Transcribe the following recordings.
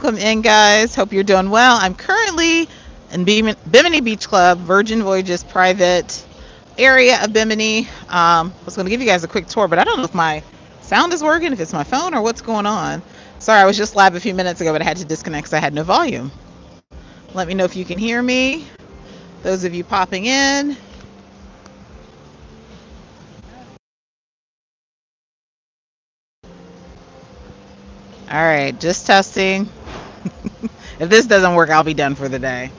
Welcome in, guys. Hope you're doing well. I'm currently in Bimini Beach Club, Virgin Voyages private area of Bimini. I was going to give you guys a quick tour, but I don't know if my sound is working, if it's my phone or what's going on. Sorry, I was just live a few minutes ago, but I had to disconnect because I had no volume. Let me know if you can hear me. Those of you popping in. All right, just testing. If this doesn't work, I'll be done for the day.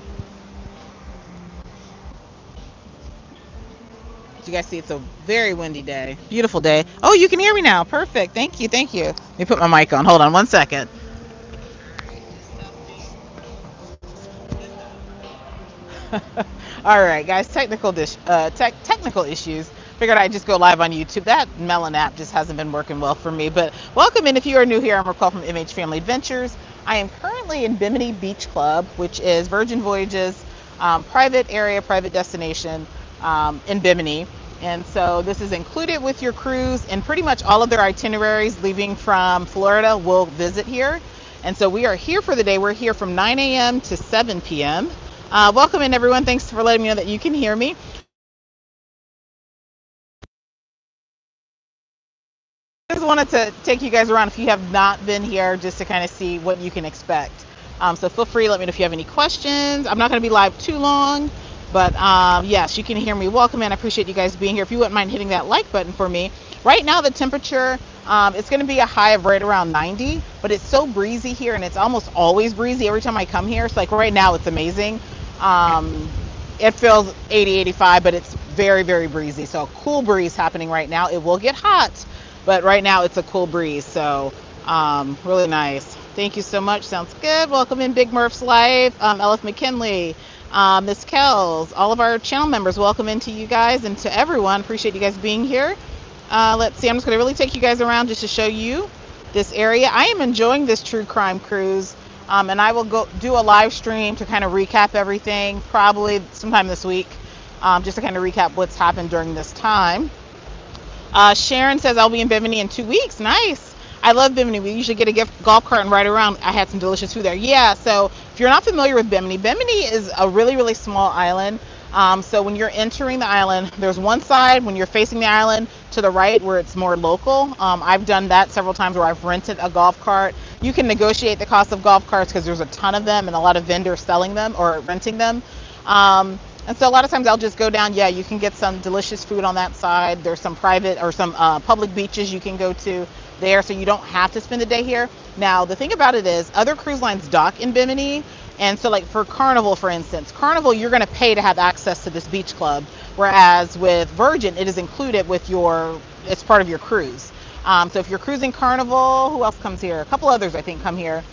You guys see it's a very windy day. Beautiful day. Oh, you can hear me now. Perfect. Thank you. Thank you. Let me put my mic on. Hold on one second. All right, guys. Technical issues. Figured I'd just go live on YouTube. That Melon app just hasn't been working well for me. But welcome in if you are new here. I'm RacQuelle from MHFamilyAdventures. I am currently in Bimini Beach Club, which is Virgin Voyages private area, private destination in Bimini. And so this is included with your cruise, and pretty much all of their itineraries leaving from Florida will visit here. And so we are here for the day. We're here from 9 a.m. to 7 p.m. Welcome in, everyone. Thanks for letting me know that you can hear me. I just wanted to take you guys around if you have not been here, just to kind of see what you can expect. So feel free, let me know if you have any questions. I'm not going to be live too long, but yes, you can hear me. Welcome in. I appreciate you guys being here. If you wouldn't mind hitting that like button for me. Right now, the temperature, it's going to be a high of right around 90, but it's so breezy here, and it's almost always breezy every time I come here. So like right now, it's amazing. It feels 80, 85, but it's very, very breezy. So a cool breeze happening right now. It will get hot, but right now it's a cool breeze. So really nice. Thank you so much. Sounds good. Welcome in Big Murph's Life, Elif McKinley, Miss Kells, all of our channel members. Welcome into you guys and to everyone. Appreciate you guys being here. Let's see. I'm just going to really take you guys around just to show you this area. I am enjoying this true crime cruise. And I will go do a live stream to kind of recap everything, probably sometime this week, just to kind of recap what's happened during this time. Sharon says, I'll be in Bimini in 2 weeks. Nice. I love Bimini. We usually get a gift golf cart and ride around. I had some delicious food there. Yeah, so if you're not familiar with Bimini, Bimini is a really, really small island. So when you're entering the island, there's one side when you're facing the island to the right where it's more local. I've done that several times where I've rented a golf cart. You can negotiate the cost of golf carts because there's a ton of them and a lot of vendors selling them or renting them. And so a lot of times I'll just go down. Yeah, you can get some delicious food on that side. There's some private or some public beaches you can go to there, so you don't have to spend the day here. Now, the thing about it is other cruise lines dock in Bimini. And so like for Carnival, for instance, Carnival, you're going to pay to have access to this beach club. Whereas with Virgin, it is included with it's part of your cruise. So if you're cruising Carnival, who else comes here? A couple others, I think, come here.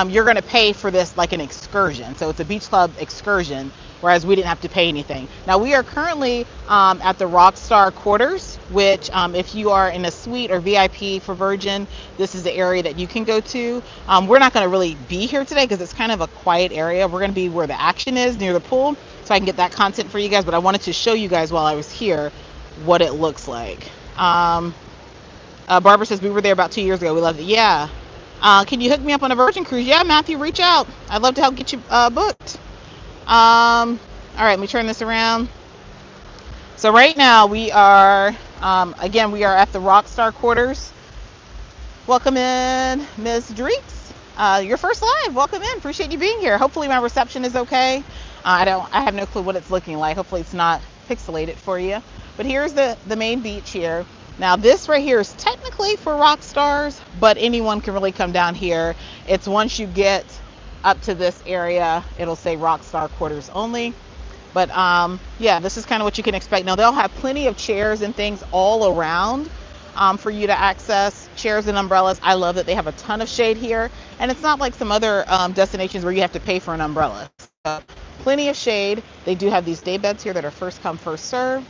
You're going to pay for this like an excursion. So it's a beach club excursion, whereas we didn't have to pay anything. Now we are currently at the Rockstar quarters, which if you are in a suite or VIP for Virgin, this is the area that you can go to. We're not going to really be here today because it's kind of a quiet area. We're going to be where the action is, near the pool, so I can get that content for you guys. But I wanted to show you guys while I was here what it looks like. Barbara says, we were there about 2 years ago. We loved it. Yeah. Can you hook me up on a Virgin cruise? Yeah, Matthew, reach out. I'd love to help get you booked. All right, let me turn this around. So right now we are, again, we are at the Rockstar quarters. Welcome in, Ms. Dreeks. Your first live. Welcome in. Appreciate you being here. Hopefully my reception is okay. I have no clue what it's looking like. Hopefully it's not pixelated for you. But here's the main beach here. Now this right here is technically for rock stars, but anyone can really come down here. It's once you get up to this area, it'll say Rockstar quarters only. But yeah, this is kind of what you can expect. Now they'll have plenty of chairs and things all around for you to access, chairs and umbrellas. I love that they have a ton of shade here, and it's not like some other destinations where you have to pay for an umbrella. So, plenty of shade. They do have these day beds here that are first come, first serve.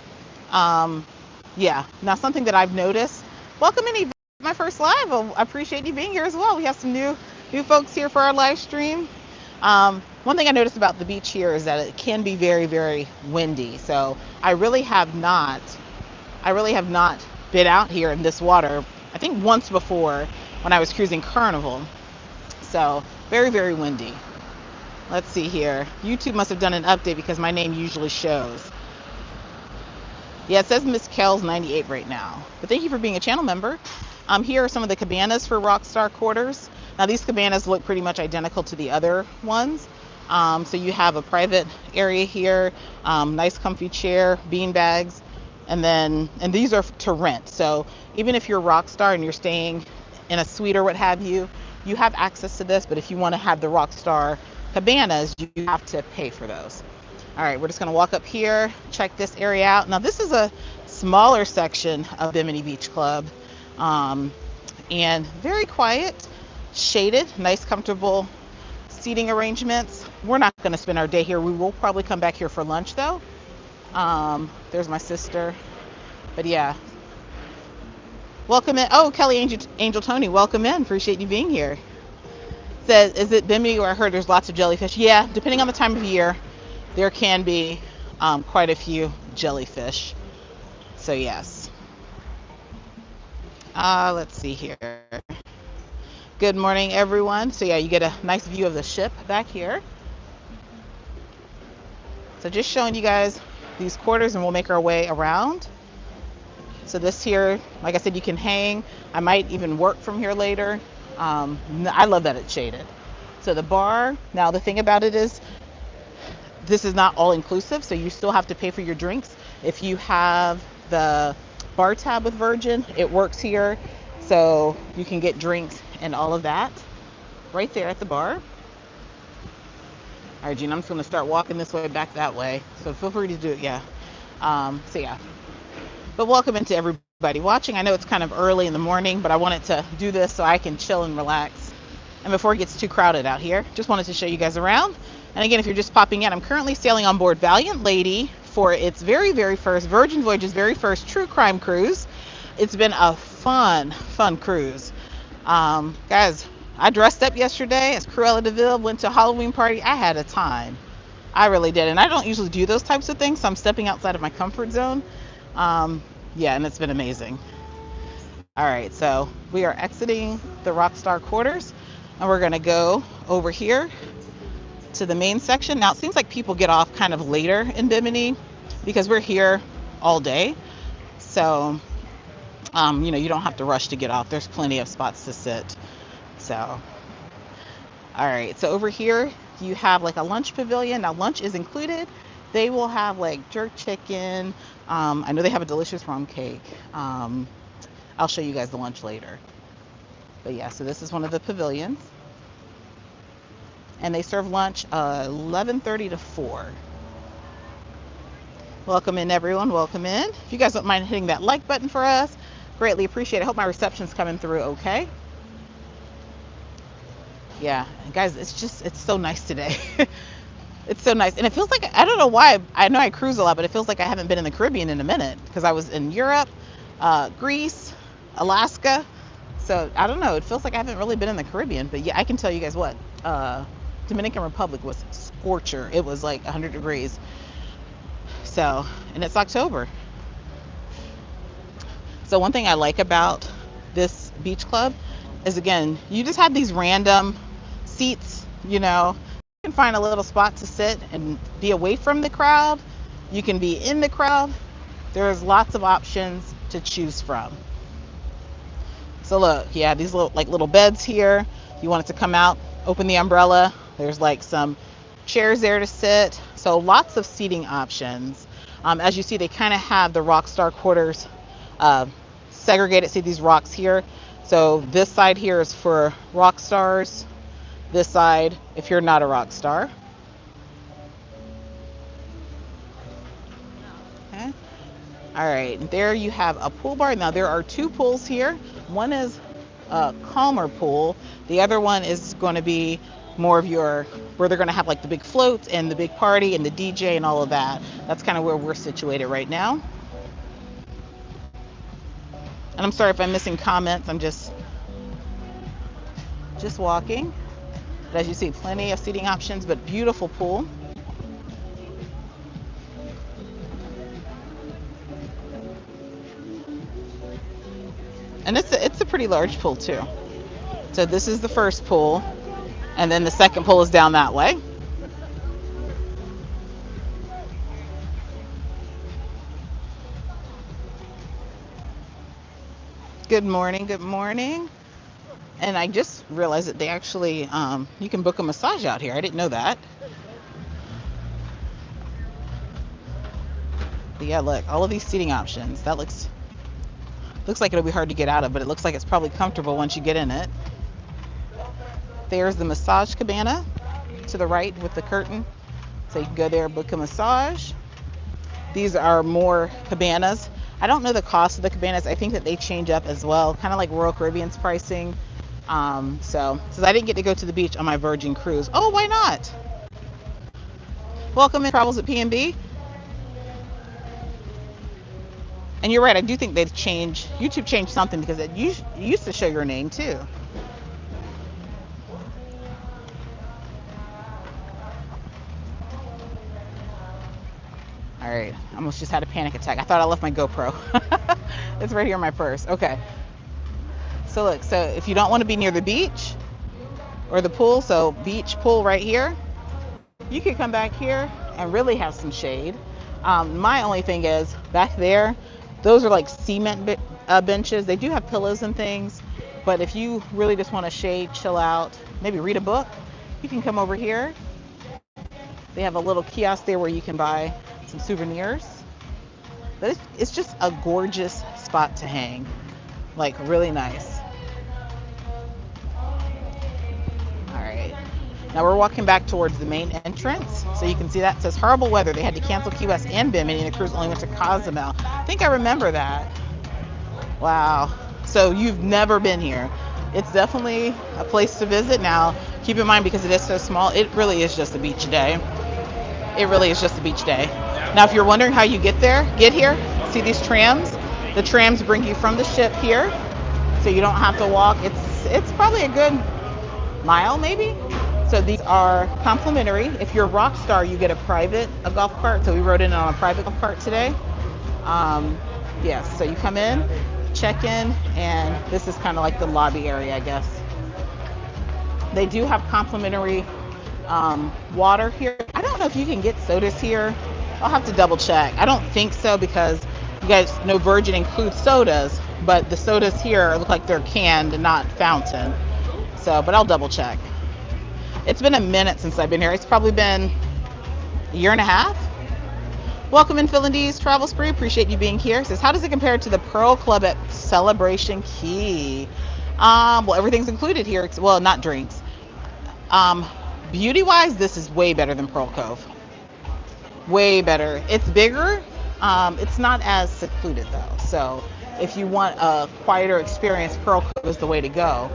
Yeah, now something that I've noticed. Welcome in, my first live. Well, I appreciate you being here as well. We have some new folks here for our live stream. One thing I noticed about the beach here is that it can be very, very windy. So I really have not been out here in this water. I think once before when I was cruising Carnival. So Very, very windy. Let's see here. YouTube must have done an update because my name usually shows. Yeah, it says Miss Kel's 98 right now. But thank you for being a channel member. Here are some of the cabanas for Rockstar quarters. Now these cabanas look pretty much identical to the other ones. So you have a private area here, nice comfy chair, bean bags, and these are to rent. So even if you're Rockstar and you're staying in a suite or what have you, you have access to this. But if you want to have the Rockstar cabanas, you have to pay for those. All right, we're just gonna walk up here, check this area out. Now this is a smaller section of Bimini Beach Club, and very quiet, shaded, nice comfortable seating arrangements. We're not gonna spend our day here. We will probably come back here for lunch though. There's my sister, but yeah. Welcome in. Oh, Kelly Angel Tony, welcome in. Appreciate you being here. Says, is it Bimini where I heard there's lots of jellyfish? Yeah, depending on the time of year, there can be quite a few jellyfish. So yes. Let's see here. Good morning, everyone. So yeah, you get a nice view of the ship back here. So just showing you guys these quarters, and we'll make our way around. So this here, like I said, you can hang. I might even work from here later. I love that it's shaded. So the bar, now the thing about it is, this is not all inclusive, so you still have to pay for your drinks. If you have the bar tab with Virgin, it works here. So you can get drinks and all of that right there at the bar. All right, Gina, I'm just gonna start walking this way back that way. So feel free to do it, yeah. So yeah. But welcome into everybody watching. I know it's kind of early in the morning, but I wanted to do this so I can chill and relax. And before it gets too crowded out here, just wanted to show you guys around. And again, if you're just popping in, I'm currently sailing on board Valiant Lady for its very, very first, Virgin Voyages' very first true crime cruise. It's been a fun cruise. Guys, I dressed up yesterday as Cruella de Vil, went to a Halloween party. I had a time. I really did. And I don't usually do those types of things, so I'm stepping outside of my comfort zone. Yeah, and it's been amazing. All right, so we are exiting the Rockstar quarters, and we're gonna go over here to the main section. Now it seems like people get off kind of later in Bimini because we're here all day. So, you know, you don't have to rush to get off. There's plenty of spots to sit. So, all right, so over here you have like a lunch pavilion. Now lunch is included. They will have like jerk chicken. I know they have a delicious rum cake. I'll show you guys the lunch later. But yeah, so this is one of the pavilions. And they serve lunch 11:30 to 4. Welcome in, everyone. Welcome in. If you guys don't mind hitting that like button for us, greatly appreciate it. I hope my reception's coming through okay. Yeah, guys, it's so nice today. It's so nice. And it feels like, I don't know why, I know I cruise a lot, but it feels like I haven't been in the Caribbean in a minute because I was in Europe, Greece, Alaska. So I don't know, it feels like I haven't really been in the Caribbean. But yeah, I can tell you guys what, Dominican Republic was scorcher. It was like 100 degrees. So, and it's October. So one thing I like about this beach club is, again, you just have these random seats, you know. You can find a little spot to sit and be away from the crowd. You can be in the crowd. There's lots of options to choose from. So look, yeah, these little beds here. You want it to come out, open the umbrella. There's like some chairs there to sit. So lots of seating options. As you see, they kind of have the Rockstar quarters segregated. See these rocks here? So this side here is for rock stars. This side, if you're not a rock star. Okay. All right, there you have a pool bar. Now there are two pools here. One is a calmer pool. The other one is going to be more of your, where they're going to have like the big floats and the big party and the DJ and all of that. That's kind of where we're situated right now. And I'm sorry if I'm missing comments. I'm just walking. But as you see, plenty of seating options, but beautiful pool. And it's a pretty large pool too. So this is the first pool. And then the second pull is down that way. Good morning, good morning. And I just realized that they actually, you can book a massage out here. I didn't know that. But yeah, look, all of these seating options. That looks like it'll be hard to get out of, but it looks like it's probably comfortable once you get in it. There's the massage cabana to the right with the curtain. So you can go there and book a massage. These are more cabanas. I don't know the cost of the cabanas. I think that they change up as well, kind of like Royal Caribbean's pricing. So since I didn't get to go to the beach on my Virgin cruise, oh, why not? Welcome in Travels at P&B. And you're right, I do think they've changed, YouTube changed something because it used to show your name too. All right, I almost just had a panic attack. I thought I left my GoPro. It's right here in my purse. Okay. So look, so if you don't want to be near the beach or the pool, so beach, pool right here, you can come back here and really have some shade. My only thing is back there, those are like cement benches. They do have pillows and things, but if you really just want to shade, chill out, maybe read a book, you can come over here. They have a little kiosk there where you can buy some souvenirs. But it's just a gorgeous spot to hang, like really nice. All right, now we're walking back towards the main entrance. So you can see that it says horrible weather. They had to cancel Key West and Bimini, and the cruise only went to Cozumel. I think I remember that. Wow. So you've never been here. It's definitely a place to visit. Now, keep in mind, because it is so small, it really is just a beach day. It really is just a beach day. Now, if you're wondering how you get here, see these trams? The trams bring you from the ship here, so you don't have to walk. It's probably a good mile, maybe. So these are complimentary. If you're Rockstar, you get a golf cart. So we rode in on a private golf cart today. Yes, so you come in, check in, and this is kind of like the lobby area, I guess. They do have complimentary water here. I don't know if you can get sodas here. I'll have to double check. I don't think so, because you guys know Virgin includes sodas, but the sodas here look like they're canned and not fountain. So, but I'll double check. It's been a minute since I've been here. It's probably been a year and a half. Welcome in Phil and D's Travel Spree. Appreciate you being here. It says, how does it compare to the Pearl Club at Celebration Key? Well, everything's included here. Well, not drinks. Beauty-wise, this is way better than Pearl Cove. Way better. It's bigger. It's not as secluded though. So if you want a quieter experience, Pearl Cove is the way to go.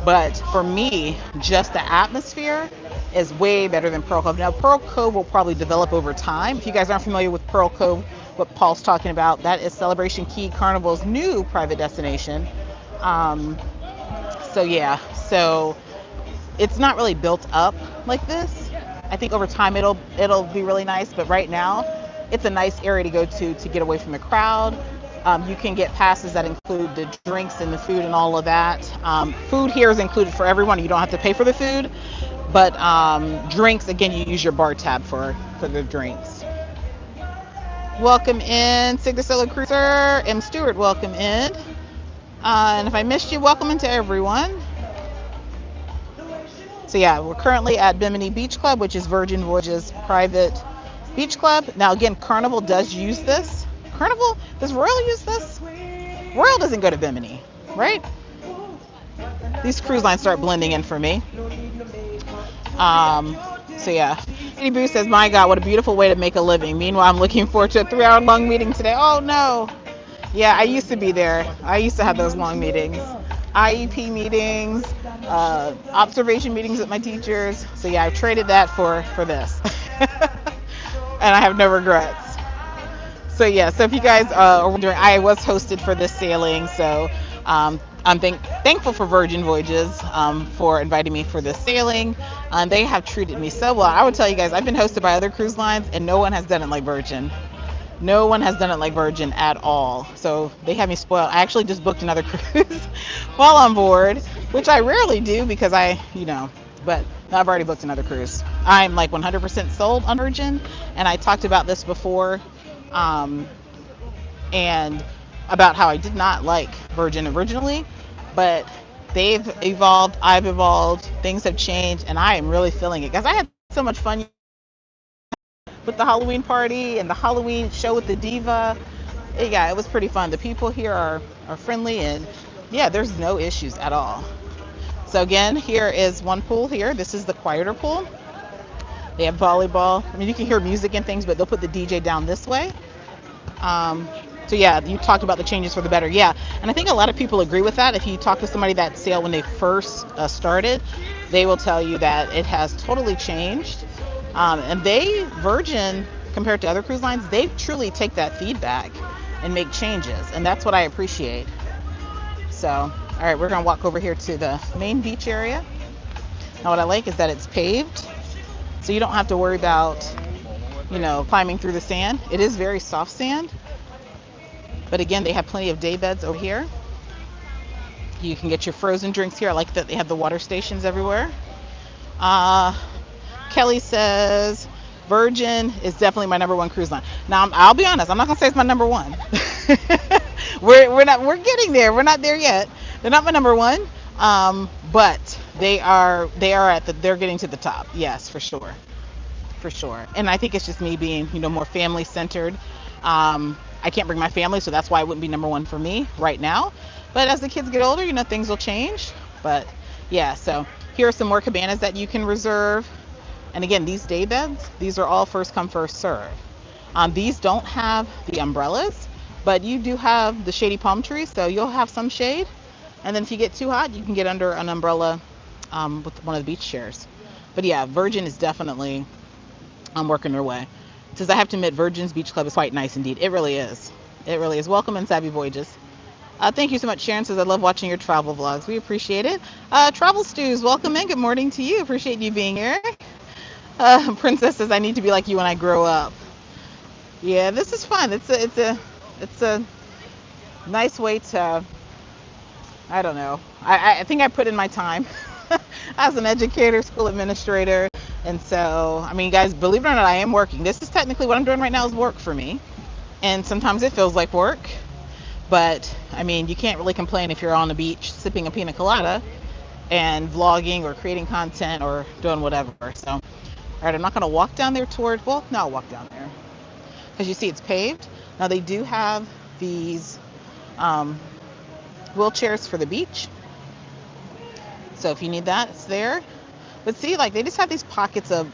But for me, just the atmosphere is way better than Pearl Cove. Now, Pearl Cove will probably develop over time. If you guys aren't familiar with Pearl Cove, what Paul's talking about, that is Celebration Key Carnival's new private destination. So yeah, so it's not really built up like this. I think over time it'll be really nice, but right now it's a nice area to go to get away from the crowd. You can get passes that include the drinks and the food and all of that. Food here is included for everyone. You don't have to pay for the food, but drinks, again, you use your bar tab for the drinks. Welcome in, Sigma Solar Cruiser. M. Stewart, welcome in. And if I missed you, welcome into everyone. So yeah, we're currently at Bimini Beach Club, which is Virgin Voyages private beach club. Now again, Carnival does use this. Carnival, does Royal use this? Royal doesn't go to Bimini, right? These cruise lines start blending in for me. So yeah, Eddie Boo says, my God, what a beautiful way to make a living. Meanwhile, I'm looking forward to a 3-hour long meeting today. Oh no. Yeah, I used to be there. I used to have those long meetings. IEP meetings, observation meetings with my teachers. So yeah, I've traded that for this. And I have no regrets. So yeah, so if you guys are wondering, I was hosted for this sailing. So I'm thankful for Virgin Voyages for inviting me for this sailing. They have treated me so well. I would tell you guys, I've been hosted by other cruise lines and no one has done it like Virgin. No one has done it like Virgin at all. So they have me spoiled. I actually just booked another cruise while on board, which I rarely do because but I've already booked another cruise. I'm like 100% sold on Virgin, and I talked about this before, um, and about how I did not like Virgin originally, but they've evolved, I've evolved, things have changed, and I am really feeling it because I had so much fun with the Halloween party and the Halloween show with the diva. Yeah, it was pretty fun. The people here are friendly, and yeah, there's no issues at all. So again, here is one pool here. This is the quieter pool. They have volleyball. I mean, you can hear music and things, but they'll put the DJ down this way. So yeah, you talked about the changes for the better. Yeah, and I think a lot of people agree with that. If you talk to somebody that sailed when they first started, they will tell you that it has totally changed. And Virgin, compared to other cruise lines, they truly take that feedback and make changes, and that's what I appreciate. So, all right, we're gonna walk over here to the main beach area. Now, what I like is that it's paved, so you don't have to worry about, climbing through the sand. It is very soft sand, but again, they have plenty of day beds over here. You can get your frozen drinks here. I like that they have the water stations everywhere. Kelly says Virgin is definitely my number one cruise line. Now, I'll be honest, I'm not gonna say it's my number one. We're getting there. We're not there yet. They're not my number one, but they're getting to the top. Yes, for sure, for sure. And I think it's just me being more family centered. I can't bring my family, so that's why it wouldn't be number one for me right now. But as the kids get older, things will change. But yeah, so here are some more cabanas that you can reserve. And again, these day beds, these are all first come, first serve. These don't have the umbrellas, but you do have the shady palm trees, so you'll have some shade. And then if you get too hot, you can get under an umbrella with one of the beach chairs. But yeah, Virgin is definitely working their way. It says, I have to admit, Virgin's Beach Club is quite nice indeed. It really is. It really is. Welcome and savvy voyages. Thank you so much. Sharon says, I love watching your travel vlogs. We appreciate it. Travel Stews, welcome in. Good morning to you. Appreciate you being here. Princess says, I need to be like you when I grow up. Yeah, this is fun. It's a nice way to, I don't know. I think I put in my time as an educator, school administrator. And so, I mean, guys, believe it or not, I am working. This is technically what I'm doing right now is work for me. And sometimes it feels like work. But, I mean, you can't really complain if you're on the beach sipping a pina colada and vlogging or creating content or doing whatever. So, all right, I'm not going to walk down there no, I'll walk down there. Because you see it's paved. Now, they do have these wheelchairs for the beach. So if you need that, it's there. But see, like, they just have these pockets of,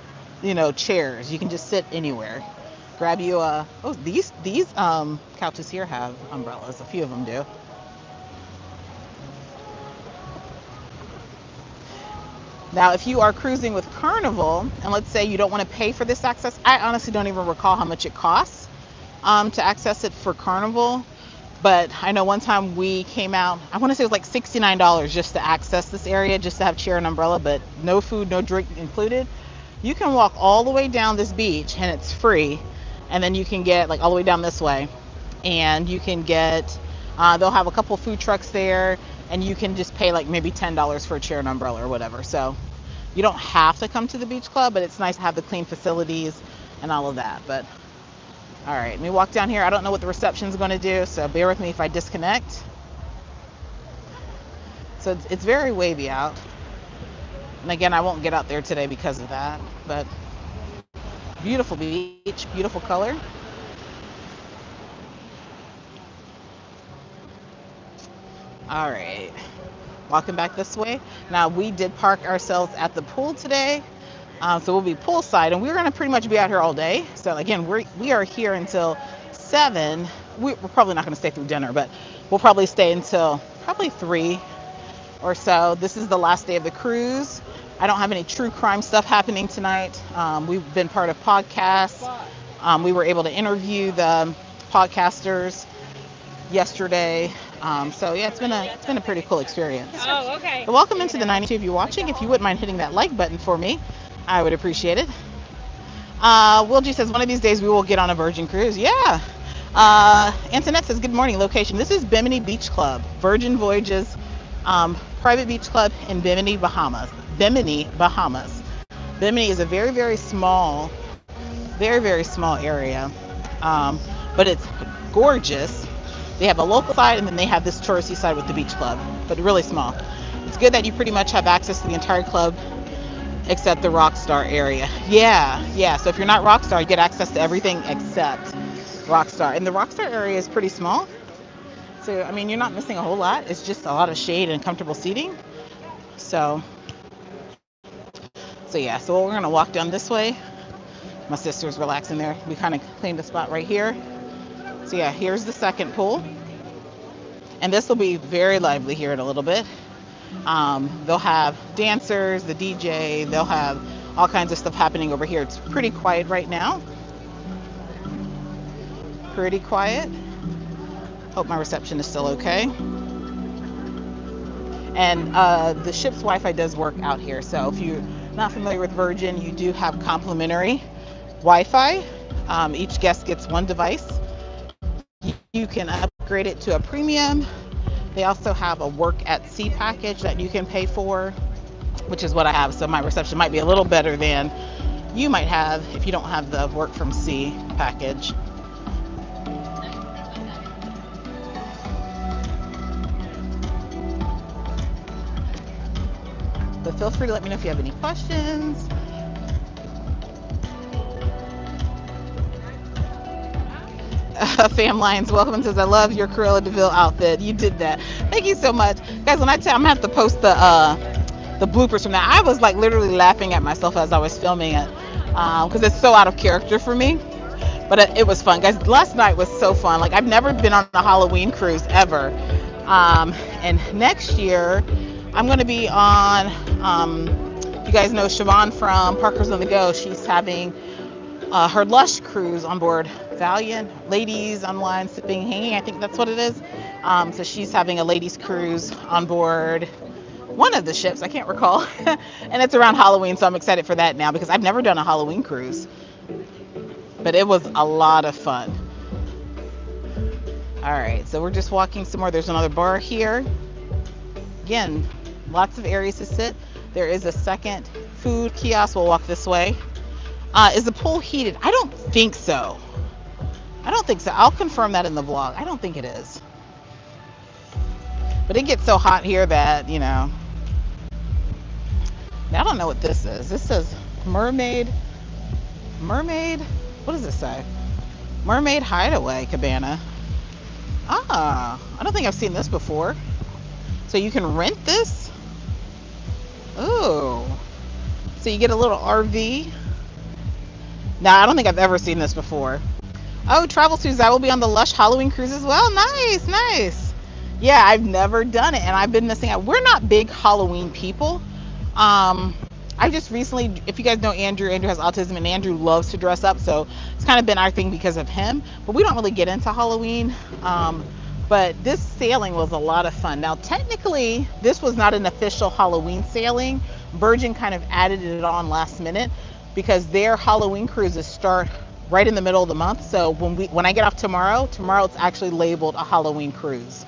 chairs. You can just sit anywhere. Grab you these couches here have umbrellas. A few of them do. Now, if you are cruising with Carnival, and let's say you don't want to pay for this access, I honestly don't even recall how much it costs to access it for Carnival. But I know one time we came out, I want to say it was like $69 just to access this area, just to have chair and umbrella, but no food, no drink included. You can walk all the way down this beach and it's free. And then you can get like all the way down this way. And you can get, they'll have a couple food trucks there, and you can just pay like maybe $10 for a chair and umbrella or whatever. So you don't have to come to the beach club, but it's nice to have the clean facilities and all of that. But all right, let me walk down here. I don't know what the reception's going to do, so bear with me if I disconnect. So it's very wavy out. And again, I won't get out there today because of that, but beautiful beach, beautiful color. All right, walking back this way. Now, we did park ourselves at the pool today. So we'll be poolside, and we're going to pretty much be out here all day. So again, we are here until 7. We're probably not going to stay through dinner, but we'll probably stay until probably 3 or so. This is the last day of the cruise. I don't have any true crime stuff happening tonight. We've been part of podcasts. We were able to interview the podcasters yesterday. So yeah, it's been a pretty cool experience. Oh, okay. So welcome into the 92 of you watching. If you wouldn't mind hitting that like button for me, I would appreciate it. Will G says, one of these days we will get on a Virgin cruise. Yeah. Antoinette says, good morning, location. This is Bimini Beach Club, Virgin Voyages, private beach club in Bimini, Bahamas. Bimini, Bahamas. Bimini is a very, very small area, but it's gorgeous. They have a local side and then they have this touristy side with the beach club, but really small. It's good that you pretty much have access to the entire club except the Rockstar area. Yeah. So if you're not Rockstar, you get access to everything except Rockstar. And the Rockstar area is pretty small. So, I mean, you're not missing a whole lot. It's just a lot of shade and comfortable seating. So yeah, so we're gonna walk down this way. My sister's relaxing there. We kind of cleaned the spot right here. So yeah, here's the second pool. And this will be very lively here in a little bit. They'll have dancers, the DJ, they'll have all kinds of stuff happening over here. It's pretty quiet right now. Pretty quiet. Hope my reception is still okay. And the ship's Wi-Fi does work out here. So if you're not familiar with Virgin, you do have complimentary Wi-Fi. Each guest gets one device. You can upgrade it to a premium. They also have a work at sea package that you can pay for, which is what I have. So my reception might be a little better than you might have if you don't have the work from sea package. But feel free to let me know if you have any questions. Fam Lions welcome and says, I love your Cruella de Vil outfit. You did that. Thank you so much. Guys, when I tell you, I'm gonna have to post the bloopers from that. I was like literally laughing at myself as I was filming it because it's so out of character for me. But it was fun. Guys, last night was so fun. Like, I've never been on a Halloween cruise ever. And next year, I'm going to be on, you guys know Siobhan from Parker's on the Go. She's having her Lush cruise on board Valiant, ladies online, sipping, hanging. I think that's what it is. So she's having a ladies cruise on board one of the ships. I can't recall. And it's around Halloween, so I'm excited for that now because I've never done a Halloween cruise. But it was a lot of fun. All right, so we're just walking some more. There's another bar here. Again, lots of areas to sit. There is a second food kiosk. We'll walk this way. Is the pool heated? I don't think so. I'll confirm that in the vlog. I don't think it is. But it gets so hot here that, you know. I don't know what this is. This says Mermaid. What does this say? Mermaid Hideaway Cabana. I don't think I've seen this before. So you can rent this? Oh. So you get a little RV. Now, I don't think I've ever seen this before. Oh, Travel Suits, I will be on the Lush Halloween cruise as well. Nice. Yeah, I've never done it, and I've been missing out. We're not big Halloween people. I just recently, if you guys know Andrew has autism, and Andrew loves to dress up, so it's kind of been our thing because of him. But we don't really get into Halloween. But this sailing was a lot of fun. Now, technically, this was not an official Halloween sailing. Virgin kind of added it on last minute because their Halloween cruises start right in the middle of the month. So when I get off tomorrow it's actually labeled a Halloween cruise.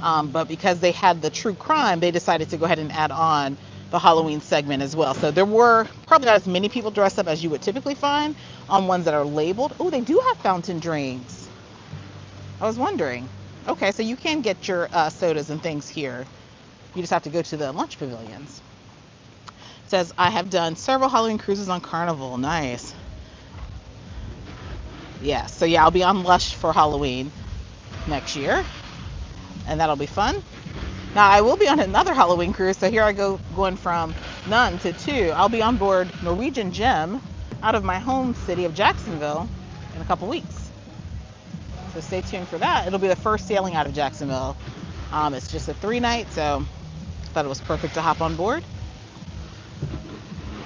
But because they had the true crime, they decided to go ahead and add on the Halloween segment as well. So there were probably not as many people dressed up as you would typically find on ones that are labeled. Oh, they do have fountain drinks. I was wondering. Okay, so you can get your sodas and things here. You just have to go to the lunch pavilions. It says, I have done several Halloween cruises on Carnival. Nice. Yeah, so yeah, I'll be on Lush for Halloween next year. And that'll be fun. Now, I will be on another Halloween cruise. So here I go, going from none to two. I'll be on board Norwegian Gem out of my home city of Jacksonville in a couple weeks. So stay tuned for that. It'll be the first sailing out of Jacksonville. It's just a 3-night, so I thought it was perfect to hop on board.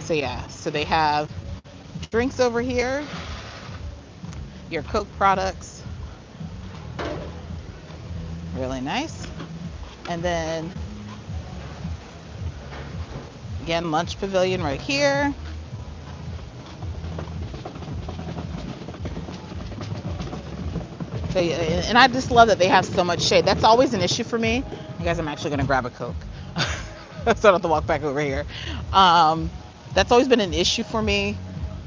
So yeah, so they have drinks over here, your Coke products, really nice. And then again, lunch pavilion right here. So, and I just love that they have so much shade. That's always an issue for me. You guys, I'm actually going to grab a Coke. So I don't have to walk back over here. That's always been an issue for me,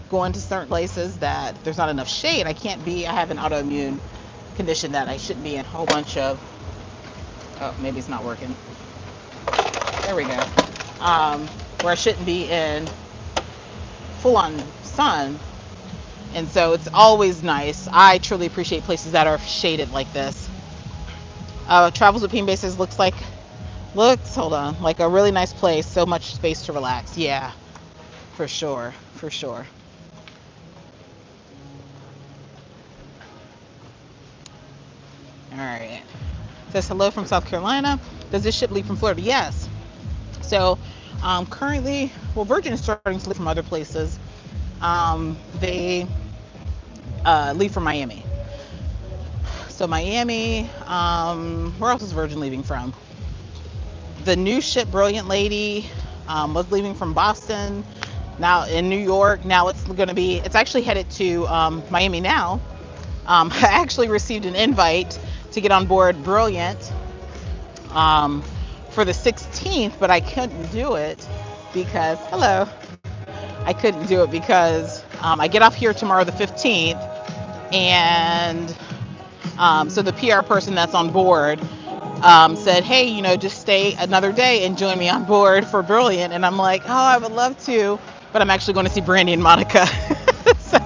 going to certain places that there's not enough shade. I have an autoimmune condition that I shouldn't be in a whole bunch of, oh, maybe it's not working. There we go. Where I shouldn't be in full on sun. And so it's always nice. I truly appreciate places that are shaded like this. Travels with Bean Bases hold on, like a really nice place. So much space to relax. Yeah, for sure, for sure. All right. Says hello from South Carolina. Does this ship leave from Florida? Yes. So currently, well, Virgin is starting to leave from other places. They leave from Miami. So Miami, where else is Virgin leaving from? The new ship, Brilliant Lady, was leaving from Boston. Now in New York. Now it's actually headed to Miami now. I actually received an invite to get on board Brilliant for the 16th, but I couldn't do it because, I couldn't do it because I get off here tomorrow the 15th, and so the PR person that's on board said, hey, just stay another day and join me on board for Brilliant. And I'm like, oh, I would love to, but I'm actually going to see Brandy and Monica. So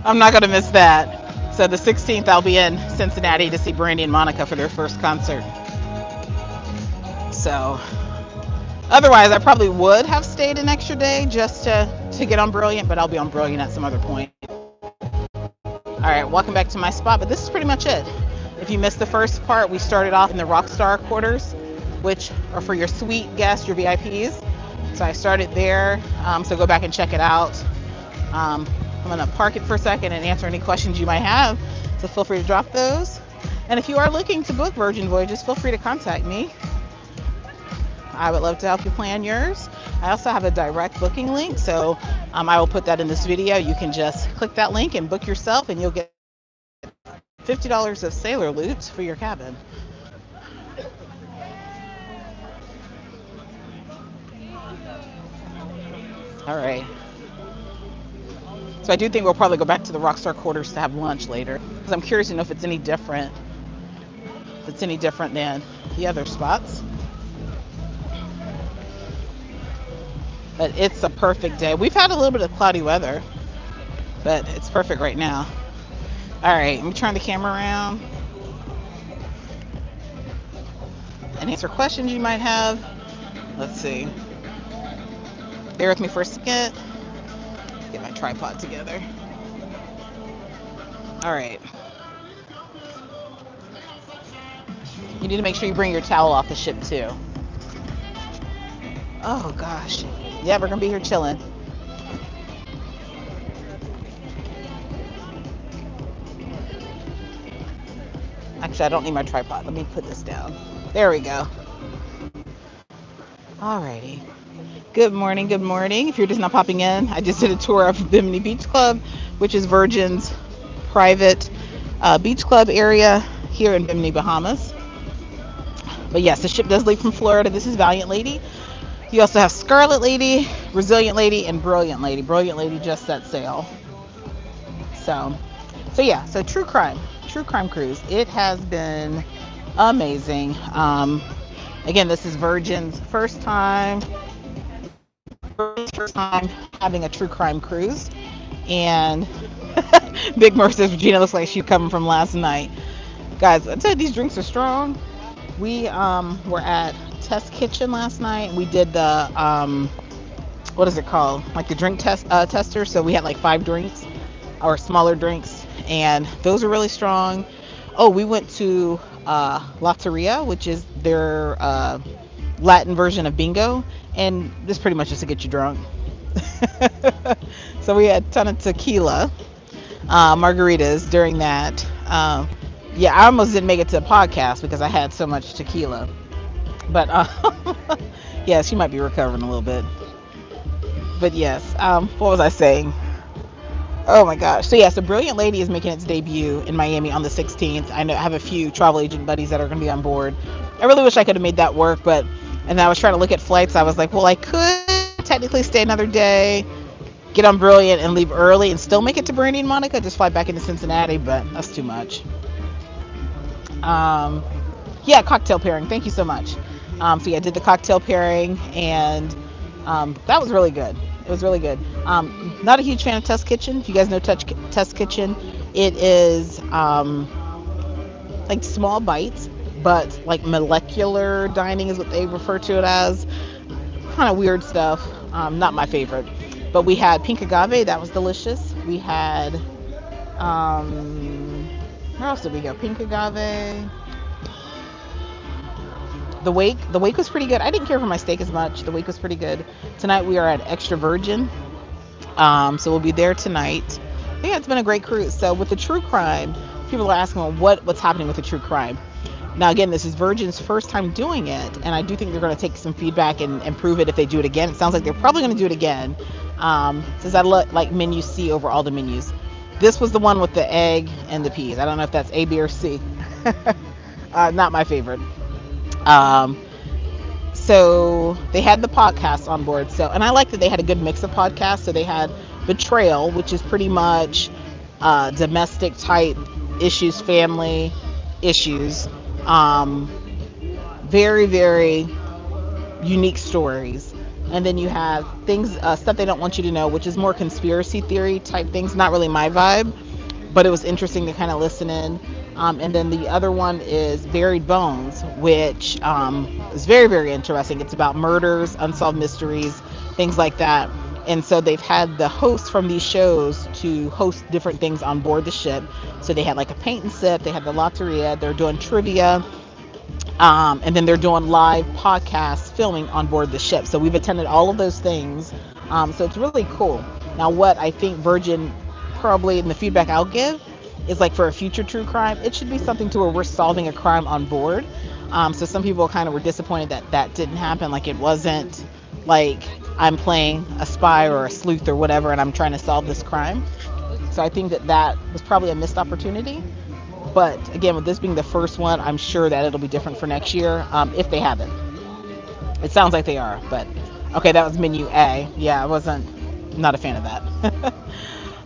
I'm not going to miss that. So the 16th, I'll be in Cincinnati to see Brandy and Monica for their first concert. So otherwise, I probably would have stayed an extra day just to get on Brilliant, but I'll be on Brilliant at some other point. All right, welcome back to my spot, but this is pretty much it. If you missed the first part, we started off in the Rockstar quarters, which are for your suite guests, your VIPs. So I started there, so go back and check it out. I'm gonna park it for a second and answer any questions you might have, so feel free to drop those. And if you are looking to book Virgin Voyages, feel free to contact me. I would love to help you plan yours. I also have a direct booking link, so I will put that in this video. You can just click that link and book yourself, and you'll get $50 of sailor loot for your cabin. All right. So I do think we'll probably go back to the Rockstar quarters to have lunch later, because I'm curious to know if it's any different. If it's any different than the other spots. But it's a perfect day. We've had a little bit of cloudy weather, but it's perfect right now. All right, let me turn the camera around and answer questions you might have. Let's see. Bear with me for a second. Get my tripod together. All right. You need to make sure you bring your towel off the ship too. Oh gosh. Yeah, we're gonna be here chilling. Actually, I don't need my tripod. Let me put this down. There we go. Alrighty. Good morning, good morning. If you're just not popping in, I just did a tour of Bimini Beach Club, which is Virgin's private beach club area here in Bimini, Bahamas. But yes, the ship does leave from Florida. This is Valiant Lady. You also have Scarlet Lady, Resilient Lady, and Brilliant Lady. Brilliant Lady just set sail. So yeah, so true crime cruise. It has been amazing. Again, this is Virgin's first time having a true crime cruise. And Big Mer says Regina looks like she's coming from last night. Guys, I tell you, these drinks are strong. We were at Test Kitchen last night. We did the what is it called? Like the drink tester. So we had like 5 drinks, or smaller drinks, and those are really strong. Oh, we went to Lotteria, which is their Latin version of bingo, and this pretty much just to get you drunk. So we had a ton of tequila, margaritas during that. Yeah, I almost didn't make it to the podcast because I had so much tequila. But yeah, she might be recovering a little bit. But yes, what was I saying? Oh my gosh. So yeah, so Brilliant Lady is making its debut in Miami on the 16th. I have a few travel agent buddies that are going to be on board. I really wish I could have made that work, but And I was trying to look at flights. I was like, well, I could technically stay another day, get on Brilliant and leave early and still make it to Brandy and Monica, just fly back into Cincinnati, but that's too much. Yeah, cocktail pairing. Thank you so much. So yeah, I did the cocktail pairing, and that was really good. It was really good. Not a huge fan of Test Kitchen. If you guys know Test Kitchen, it is like small bites, but like molecular dining is what they refer to it as. Kind of weird stuff. Not my favorite. But we had pink agave. That was delicious. We had where else did we go? Pink agave. The wake was pretty good. I didn't care for my steak as much. The wake was pretty good. Tonight we are at Extra Virgin. So we'll be there tonight. Yeah, it's been a great cruise. So with the true crime, people are asking, well, what's happening with the true crime? Now, again, this is Virgin's first time doing it, and I do think they're going to take some feedback and improve it if they do it again. It sounds like they're probably going to do it again, since I like menu C over all the menus. This was the one with the egg and the peas. I don't know if that's A, B, or C. Not my favorite. So they had the podcast on board. So, and I like that they had a good mix of podcasts. So they had Betrayal, which is pretty much domestic type issues, family issues. Very, very unique stories. And then you have things, stuff they don't want you to know, which is more conspiracy theory type things. Not really my vibe, but it was interesting to kind of listen in. And then the other one is Buried Bones, which is very, very interesting. It's about murders, unsolved mysteries, things like that. And so they've had the hosts from these shows to host different things on board the ship. So they had like a paint and sip, they had the Lotteria, they're doing trivia, and then they're doing live podcast filming on board the ship. So we've attended all of those things. So it's really cool. Now, what I think Virgin probably, in the feedback I'll give, is like for a future true crime, it should be something to where we're solving a crime on board. So some people kind of were disappointed that that didn't happen. Like it wasn't like I'm playing a spy or a sleuth or whatever and I'm trying to solve this crime. So I think that that was probably a missed opportunity. But again, with this being the first one, I'm sure that it'll be different for next year, if they haven't. It sounds like they are, but okay, that was menu A. Yeah, not a fan of that.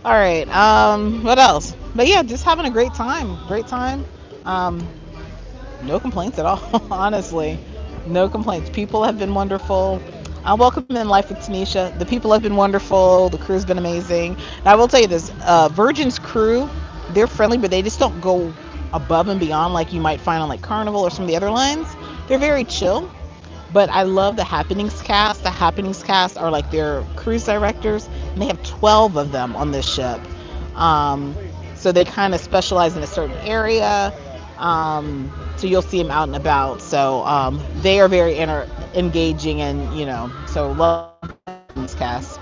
All right, what else? But yeah, just having a great time. No complaints at all, honestly. No complaints. People have been wonderful. Welcome in Life with Tanisha. The people have been wonderful. The crew's been amazing. And I will tell you this, Virgin's crew, they're friendly, but they just don't go above and beyond like you might find on like Carnival or some of the other lines. They're very chill. But I love the Happenings cast. The Happenings cast are like their cruise directors, and they have 12 of them on this ship. So they kind of specialize in a certain area. So you'll see them out and about. So they are very engaging, and so love this cast.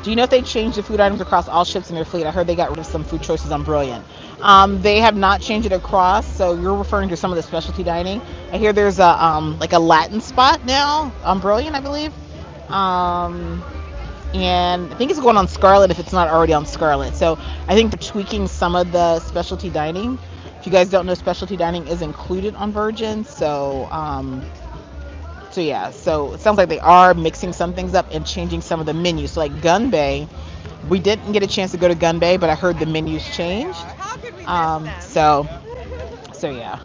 Do you know if they changed the food items across all ships in their fleet? I heard they got rid of some food choices on Brilliant. They have not changed it across, so you're referring to some of the specialty dining. I hear there's a like a Latin spot now on Brilliant, I believe. And I think it's going on Scarlet if it's not already on Scarlet. So I think they're tweaking some of the specialty dining. If you guys don't know, specialty dining is included on Virgin. So yeah, so it sounds like they are mixing some things up and changing some of the menus. So like Gun Bay, we didn't get a chance to go to Gun Bay, but I heard the menus changed. So yeah.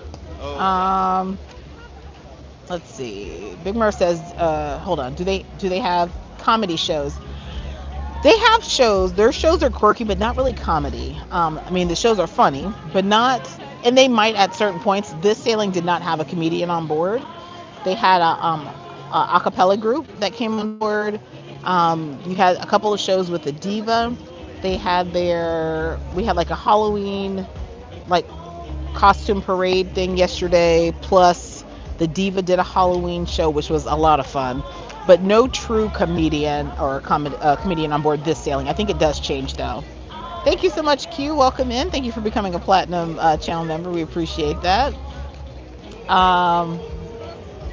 Let's see. Big Mer says, hold on. Do they have comedy shows? They have shows. Their shows are quirky, but not really comedy. I mean, the shows are funny, but not. And they might at certain points. This sailing did not have a comedian on board. They had a cappella group that came on board. You had a couple of shows with the diva. We had like a Halloween like costume parade thing yesterday. Plus the diva did a Halloween show, which was a lot of fun. But no true comedian or comedian on board this sailing. I think it does change though. Thank you so much, Q. Welcome in. Thank you for becoming a Platinum channel member. We appreciate that.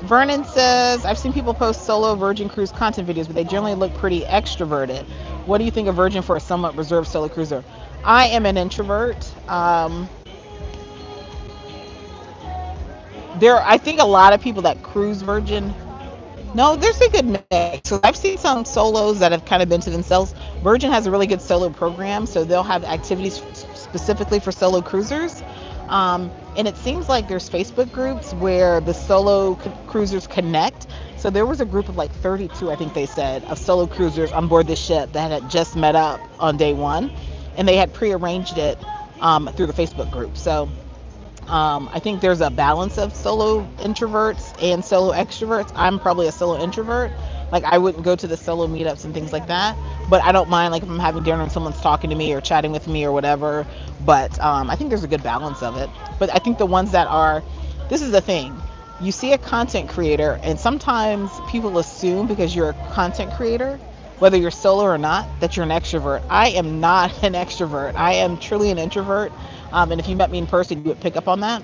Vernon says, I've seen people post solo Virgin Cruise content videos, but they generally look pretty extroverted. What do you think of Virgin for a somewhat reserved solo cruiser? I am an introvert. I think a lot of people that cruise Virgin. No, there's a good mix. So I've seen some solos that have kind of been to themselves. Virgin has a really good solo program, so they'll have activities specifically for solo cruisers. And it seems like there's Facebook groups where the solo cruisers connect. So there was a group of like 32, I think they said, of solo cruisers on board this ship that had just met up on day one, and they had prearranged it through the Facebook group. So I think there's a balance of solo introverts and solo extroverts. I'm probably a solo introvert. Like I wouldn't go to the solo meetups and things like that, but I don't mind like if I'm having dinner and someone's talking to me or chatting with me or whatever. But I think there's a good balance of it. But I think the ones that are, this is the thing. You see a content creator, and sometimes people assume because you're a content creator, whether you're solo or not, that you're an extrovert. I am not an extrovert. I am truly an introvert. And if you met me in person, you would pick up on that.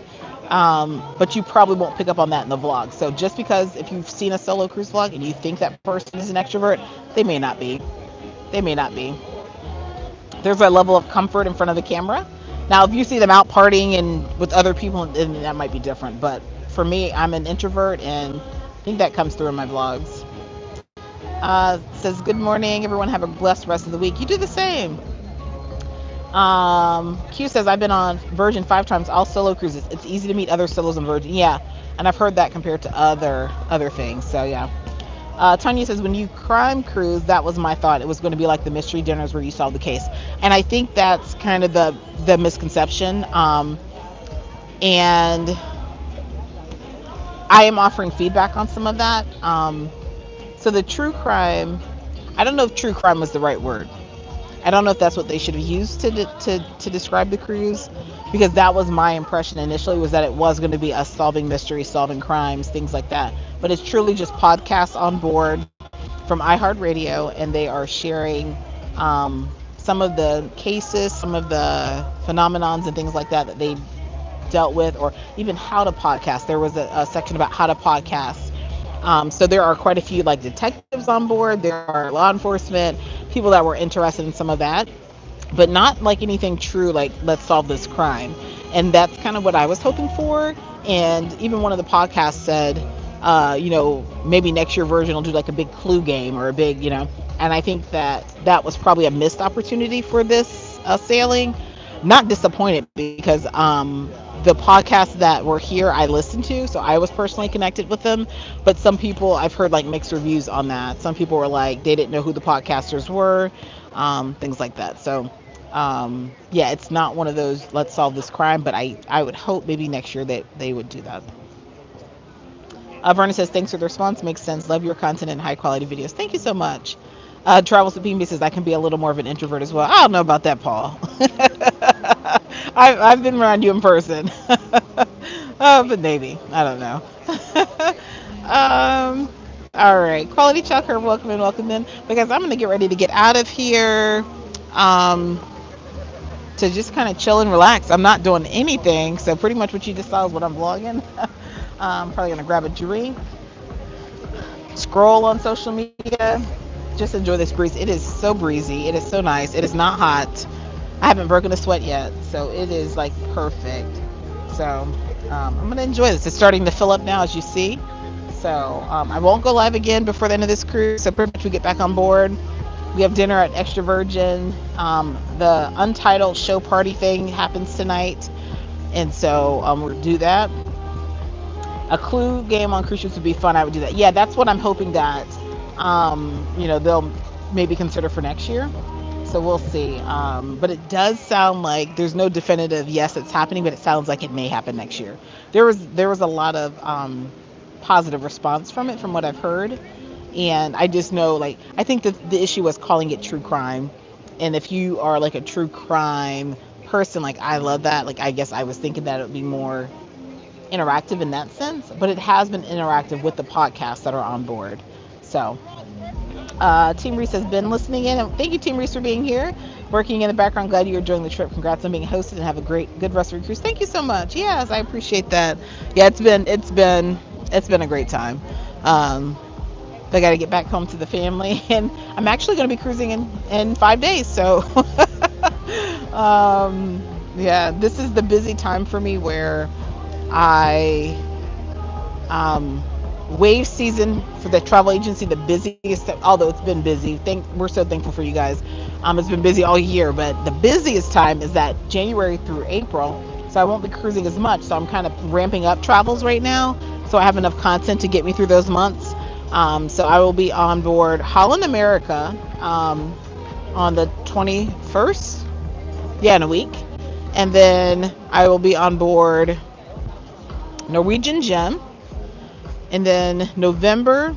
But you probably won't pick up on that in the vlog. So just because if you've seen a solo cruise vlog and you think that person is an extrovert, they may not be. They may not be. There's a level of comfort in front of the camera. Now, if you see them out partying and with other people, then that might be different. But for me, I'm an introvert, and I think that comes through in my vlogs. Says, good morning, everyone. Have a blessed rest of the week. You do the same. Q says, I've been on Virgin 5 times, all solo cruises. It's easy to meet other solos on Virgin. Yeah, and I've heard that compared to other things. So yeah. Tanya says, when you crime cruise, that was my thought. It was going to be like the mystery dinners where you solve the case. And I think that's kind of the misconception. And I am offering feedback on some of that. So the true crime, I don't know if true crime was the right word. I don't know if that's what they should have used to describe the cruise, because that was my impression initially, was that it was going to be us solving mysteries, solving crimes, things like that. But it's truly just podcasts on board from iHeartRadio, and they are sharing some of the cases, some of the phenomenons and things like that they dealt with, or even how to podcast. There was a section about how to podcast. So there are quite a few like detectives on board. There are law enforcement people that were interested in some of that, but not like anything true like let's solve this crime. And that's kind of what I was hoping for. And even one of the podcasts said, maybe next year Virgin will do like a big clue game or a big, and I think that was probably a missed opportunity for this sailing. Not disappointed, because the podcasts that were here I listened to, so I was personally connected with them. But some people, I've heard like mixed reviews on that. Some people were like they didn't know who the podcasters were, things like that. So yeah, it's not one of those let's solve this crime, but I would hope maybe next year that they would do that. Verna says, thanks for the response. Makes sense. Love your content and high quality videos. Thank you so much. Travels with Bimini says, I can be a little more of an introvert as well. I don't know about that, Paul. I've been around you in person. But maybe. I don't know. All right. Quality Chucker, welcome in. Because I'm going to get ready to get out of here to just kind of chill and relax. I'm not doing anything. So pretty much what you just saw is what I'm vlogging. I'm probably going to grab a drink, scroll on social media, just enjoy this breeze. It is so breezy. It is so nice. It is not hot. I haven't broken a sweat yet, so it is like perfect. So I'm going to enjoy this. It's starting to fill up now, as you see. So I won't go live again before the end of this cruise. So pretty much we get back on board. We have dinner at Extra Virgin. The Untitled show party thing happens tonight. And so we'll do that. A clue game on cruise ships would be fun. I would do that. Yeah, that's what I'm hoping that they'll maybe consider for next year. So we'll see. But it does sound like there's no definitive yes it's happening, but it sounds like it may happen next year. There was a lot of positive response from it, from what I've heard. And I just know, like, I think that the issue was calling it true crime. And if you are like a true crime person, like I love that. Like I guess I was thinking that it would be more interactive in that sense, but it has been interactive with the podcasts that are on board. So Team Reese has been listening in, and thank you, Team Reese, for being here, working in the background. Glad you're enjoying the trip. Congrats on being hosted, and have a good rest of your cruise. Thank you so much. Yes, I appreciate that. Yeah, it's been a great time. I got to get back home to the family, and I'm actually going to be cruising in 5 days. So yeah, this is the busy time for me where I Wave season for the travel agency, the busiest, although it's been busy. We're so thankful for you guys. It's been busy all year, but the busiest time is that January through April. So I won't be cruising as much. So I'm kind of ramping up travels right now. So I have enough content to get me through those months. So I will be on board Holland America on the 21st. Yeah, in a week. And then I will be on board Norwegian Gem. And then November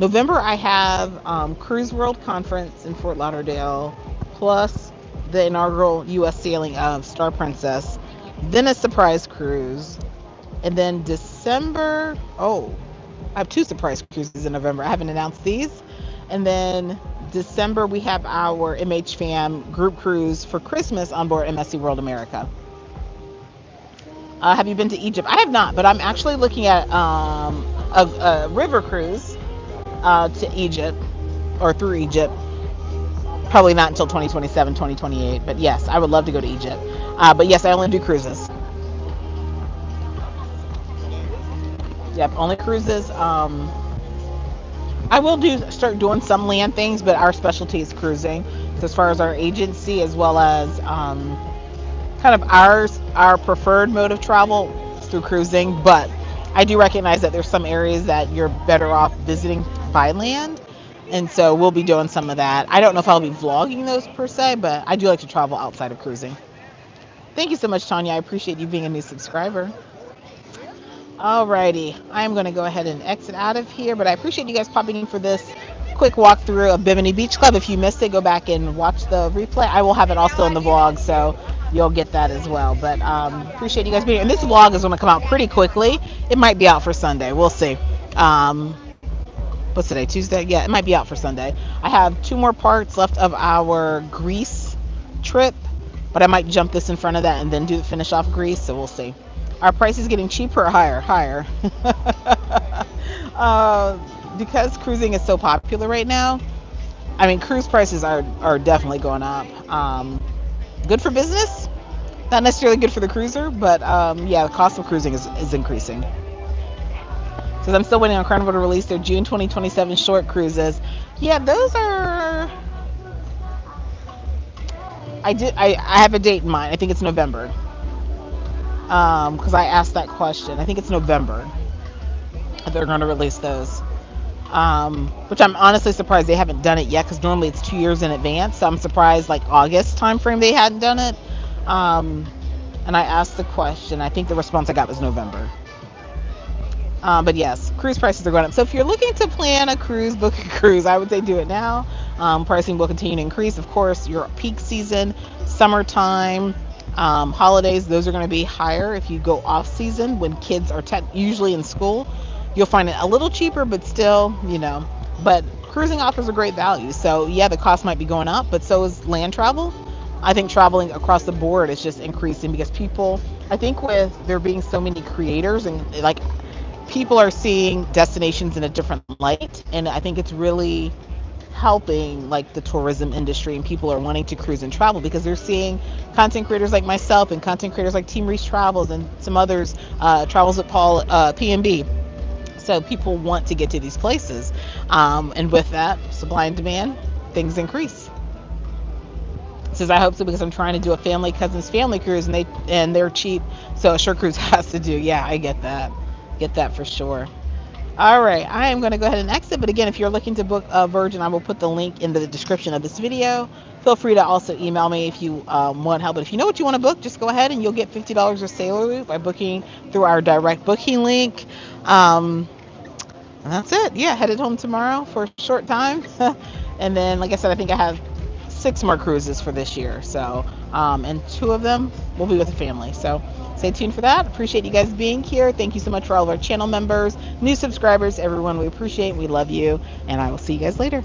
I have Cruise World Conference in Fort Lauderdale, plus the inaugural U.S. sailing of Star Princess, then a surprise cruise. And then December, I have 2 surprise cruises in November. I haven't announced these. And then December, we have our MHFam group cruise for Christmas on board MSC World America. Have you been to Egypt? I have not, but I'm actually looking at a river cruise to Egypt, or through Egypt. Probably not until 2027, 2028. But yes, I would love to go to Egypt. But yes, I only do cruises. Yep, only cruises. I will start doing some land things, but our specialty is cruising. So as far as our agency, as well as kind of our preferred mode of travel is through cruising. But I do recognize that there's some areas that you're better off visiting by land, and so we'll be doing some of that. I don't know if I'll be vlogging those per se, but I do like to travel outside of cruising. Thank you so much, Tanya. I appreciate you being a new subscriber. Alrighty, I'm going to go ahead and exit out of here, but I appreciate you guys popping in for this quick walkthrough of Bimini Beach Club. If you missed it, go back and watch the replay. I will have it also in the vlog, so you'll get that as well. But appreciate you guys being here. And this vlog is going to come out pretty quickly. It might be out for Sunday. We'll see. What's today? Tuesday? Yeah, it might be out for Sunday. I have 2 more parts left of our Greece trip, but I might jump this in front of that and then finish off Greece, so we'll see. Our price is getting cheaper or higher? Because cruising is so popular right now, I mean, cruise prices are definitely going up. Good for business, not necessarily good for the cruiser, but yeah, the cost of cruising is increasing. Because I'm still waiting on Carnival to release their June 2027 short cruises. Yeah, those are... I have a date in mind. I think it's November. Because I asked that question. I think it's November they're going to release those. Which I'm honestly surprised they haven't done it yet, because normally it's 2 years in advance. So I'm surprised like August time frame they hadn't done it. And I asked the question. I think the response I got was November. But yes, cruise prices are going up. So if you're looking to plan a cruise, book a cruise, I would say do it now. Pricing will continue to increase. Of course, your peak season, summertime, holidays, those are going to be higher. If you go off season when kids are usually in school, you'll find it a little cheaper, but still, but cruising offers a great value. So yeah, the cost might be going up, but so is land travel. I think traveling across the board is just increasing because people, I think with there being so many creators and like people are seeing destinations in a different light, and I think it's really helping like the tourism industry, and people are wanting to cruise and travel because they're seeing content creators like myself and content creators like Team Reese Travels and some others, Travels with Paul, P&B. So people want to get to these places, and with that supply and demand, things increase. Says I hope so because I'm trying to do a cousin's family cruise, and they're cheap, so a short cruise has to do. Yeah, I get that for sure. All right, I am going to go ahead and exit, but again, if you're looking to book a Virgin, I will put the link in the description of this video. Feel free to also email me if you want help, but if you know what you want to book, just go ahead and you'll get $50 of Sailor Loop by booking through our direct booking link. And that's it. Yeah, headed home tomorrow for a short time. And then, like I said, I think I have 6 more cruises for this year. So, and 2 of them will be with the family. So stay tuned for that. Appreciate you guys being here. Thank you so much for all of our channel members, new subscribers, everyone. We appreciate, we love you, and I will see you guys later.